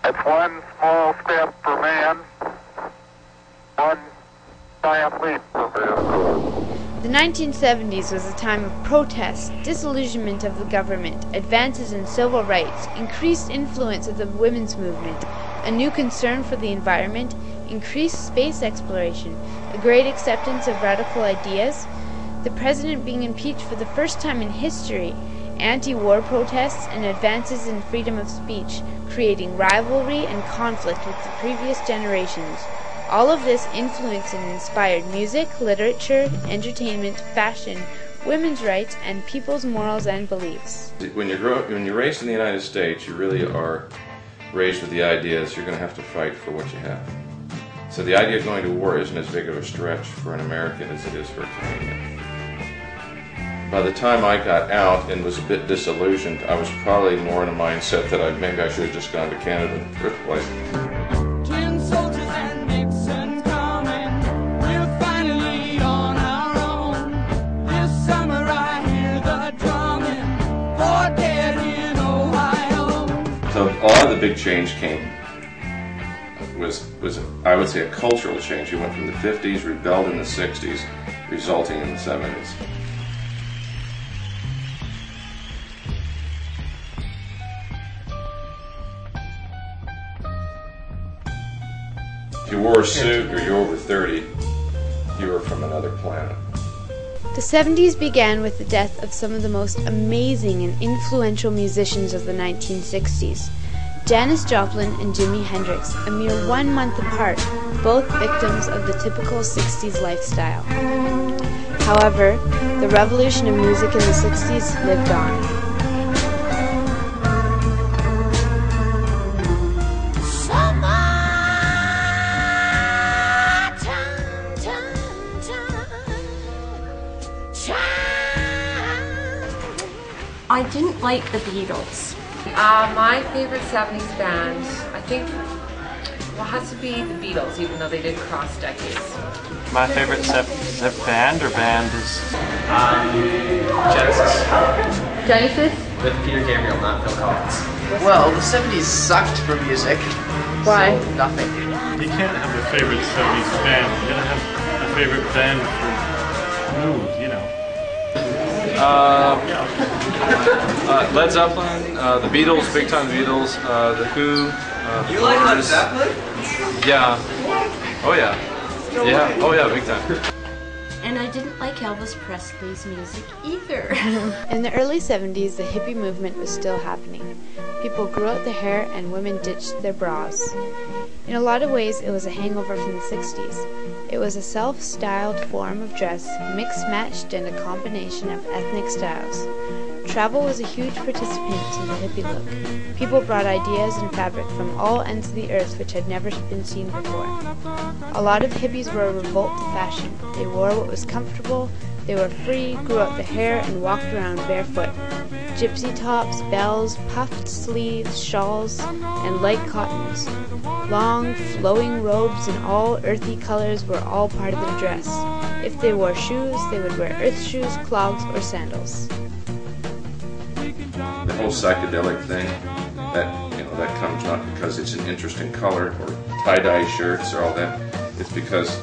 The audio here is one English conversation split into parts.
It's one small step for man, one giant leap for mankind. The 1970s was a time of protest, disillusionment of the government, advances in civil rights, increased influence of the women's movement, a new concern for the environment, increased space exploration, a great acceptance of radical ideas, the president being impeached for the first time in history, anti-war protests, and advances in freedom of speech, creating rivalry and conflict with the previous generations. All of this influenced and inspired music, literature, entertainment, fashion, women's rights, and people's morals and beliefs. When you're raised in the United States, you really are raised with the ideas you're going to have to fight for what you have. So the idea of going to war isn't as big of a stretch for an American as it is for a Canadian. By the time I got out and was a bit disillusioned, I was probably more in a mindset that maybe I should have just gone to Canada in the first place. Twin soldiers and Nixon's coming. We're finally on our own. This summer I hear the drumming. For dead in Ohio. So a lot of the big change came was I would say a cultural change. You went from the 50s, rebelled in the 60s, resulting in the 70s. If you wore a suit or you're over 30, you were from another planet. The 70s began with the death of some of the most amazing and influential musicians of the 1960s. Janis Joplin and Jimi Hendrix, a mere 1 month apart, both victims of the typical 60s lifestyle. However, the revolution of music in the 60s lived on. I didn't like the Beatles. My favorite 70s band, I think, has to be the Beatles, even though they did cross decades. My favorite band is Genesis. Genesis? With Peter Gabriel, not Phil Collins. Well, the 70s sucked for music. Why? So nothing. You can't have a favorite 70s band. You're gonna have a favorite band for mood, you know. Led Zeppelin, the Beatles, big time Beatles, the Who. You like Led Zeppelin? Yeah. Oh yeah. Yeah. Oh yeah, big time. And I didn't like Elvis Presley's music either. In the early 70s, the hippie movement was still happening. People grew out their hair and women ditched their bras. In a lot of ways, it was a hangover from the 60s. It was a self-styled form of dress, mixed-matched and a combination of ethnic styles. Travel was a huge participant in the hippie look. People brought ideas and fabric from all ends of the earth which had never been seen before. A lot of hippies were a revolt to fashion. They wore what was comfortable, they were free, grew out their hair, and walked around barefoot. Gypsy tops, bells, puffed sleeves, shawls, and light cottons. Long, flowing robes in all earthy colors were all part of the dress. If they wore shoes, they would wear earth shoes, clogs, or sandals. The whole psychedelic thing, that comes not because it's an interesting color or tie-dye shirts or all that. It's because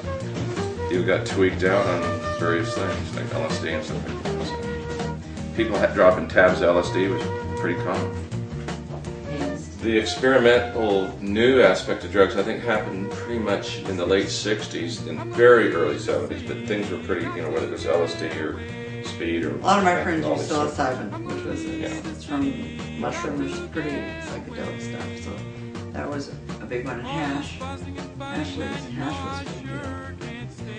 you got tweaked out on various things like LSD and stuff like that. So people dropping tabs of LSD was pretty common. The experimental new aspect of drugs, I think, happened pretty much in the late 60s and very early 70s, but things were pretty, whether it was LSD or speed or... A lot of my friends use psilocybin, which was, it's from mushrooms, pretty psychedelic stuff, so that was a big one. And hash was pretty good.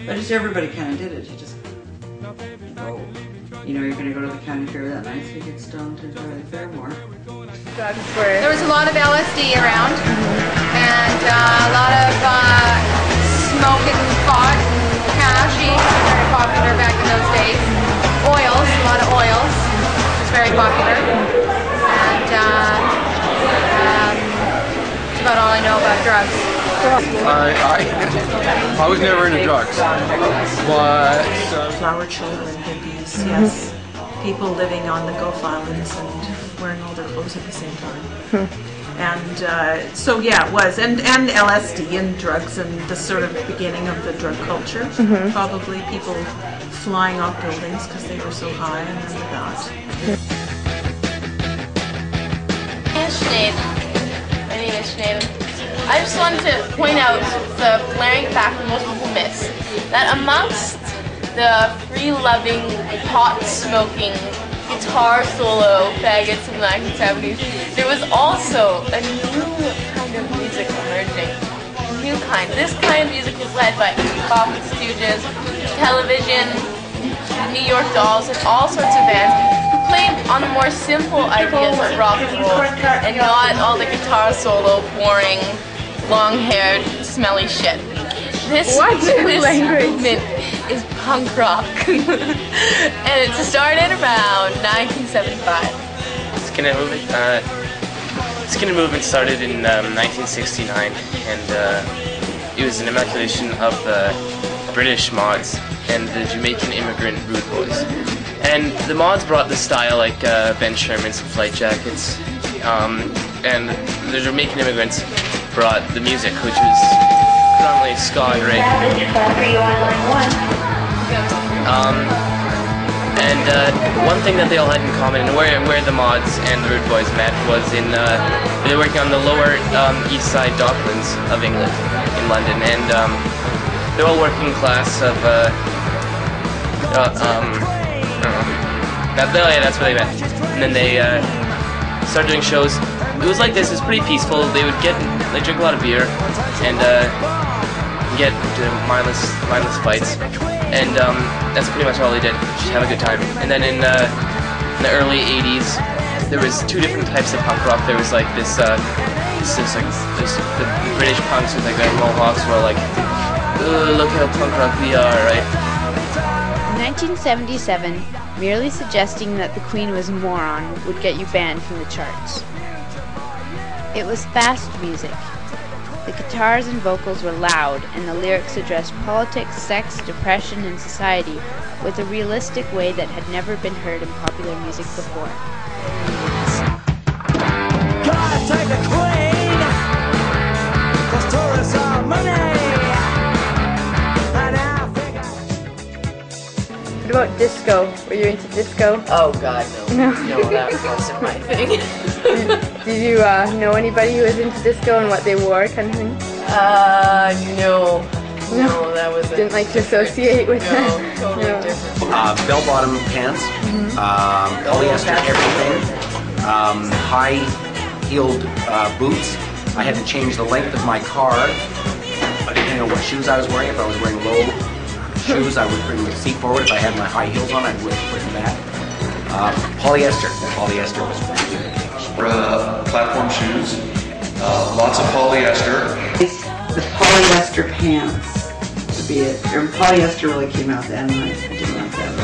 But just everybody kind of did it, you just go. You're going to go to the county fair that night, so you get stoned to enjoy the fair more. There was a lot of LSD around, and a lot of smoking pot, hashish, very popular back in those days. Oils, a lot of oils, was very popular. And that's about all I know about drugs. I was never into drugs, but flower children, hippies, yes. people living on the Gulf Islands and wearing all their clothes at the same time. And so yeah, it was, and LSD and drugs and the sort of beginning of the drug culture. Probably people flying off buildings because they were so high, and remember that. My name is Sinead. I just wanted to point out the glaring fact that most people miss, that amongst the free-loving, pot-smoking, guitar solo faggots of the 1970s, there was also a new kind of music emerging. A new kind. This kind of music was led by Bop and Stooges, Television, New York Dolls, and all sorts of bands who played on the more simple ideas of rock and roll, and not all the guitar solo, boring, long-haired, smelly shit. This movement is punk rock, and it started around 1975. Skinhead movement started in 1969, and it was an amalgamation of the British mods and the Jamaican immigrant Rude Boys. And the mods brought the style like Ben Sherman's and Flight Jackets, and the Jamaican immigrants brought the music, which was predominantly ska and reggae. One thing that they all had in common, and where the mods and the Rude Boys met, was in they were working on the lower east side Docklands of England, in London, and they're all working class of that's where they met. And then they started doing shows. It was like this. It was pretty peaceful. They drink a lot of beer and get into mindless fights, and that's pretty much all they did. Just have a good time. And then in the early '80s, there was two different types of punk rock. There was like the British punks with like their mohawks were all like, "Ugh, look how punk rock we are," right? In 1977, merely suggesting that the Queen was a moron would get you banned from the charts. It was fast music. The guitars and vocals were loud, and the lyrics addressed politics, sex, depression, and society with a realistic way that had never been heard in popular music before. Gotta take the Queen, 'cause tourists are money. What about disco? Were you into disco? Oh God, no. No, that wasn't my thing. Did you know anybody who was into disco and what they wore, kind of thing? No, that was didn't like to associate with that. Totally different. Bell-bottom pants, polyester everything, high-heeled boots. I had to change the length of my car depending on what shoes I was wearing. If I was wearing low shoes, I would bring the seat forward. If I had my high heels on, I'd put them back. Polyester. Polyester was really good. Platform shoes, lots of polyester. The polyester pants would be it. Polyester really came out then, and I didn't like that at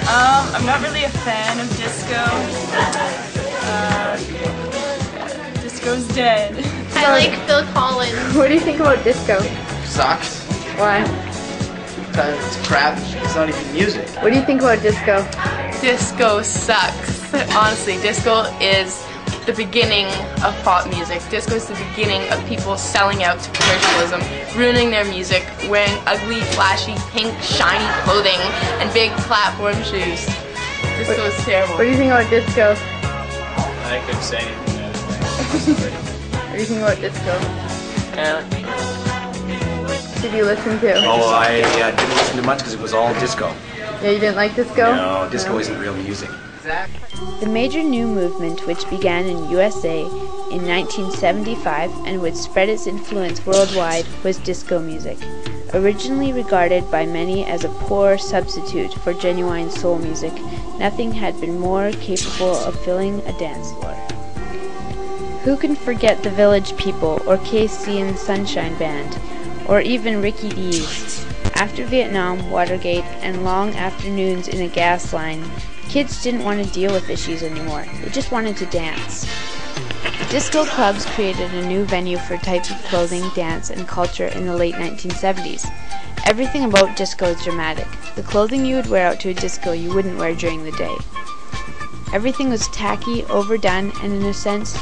all. I'm not really a fan of disco. Disco's dead. I like Phil Collins. What do you think about disco? Sucks. Why? Because it's crap. It's not even music. What do you think about disco? Disco sucks. Honestly, disco is the beginning of pop music. Disco is the beginning of people selling out to commercialism, ruining their music, wearing ugly, flashy, pink, shiny clothing, and big platform shoes. Disco is terrible. What do you think about disco? I couldn't say anything. What do you think about disco? Did you listen to? Oh, I didn't listen to much because it was all disco. Yeah, you didn't like disco? No, disco isn't real music. The major new movement, which began in USA in 1975 and would spread its influence worldwide, was disco music. Originally regarded by many as a poor substitute for genuine soul music, nothing had been more capable of filling a dance floor. Who can forget the Village People, or KC and the Sunshine Band, or even Ricky D's? After Vietnam, Watergate, and long afternoons in a gas line, kids didn't want to deal with issues anymore. They just wanted to dance. Disco clubs created a new venue for types of clothing, dance, and culture in the late 1970s. Everything about disco is dramatic. The clothing you would wear out to a disco you wouldn't wear during the day. Everything was tacky, overdone, and in a sense,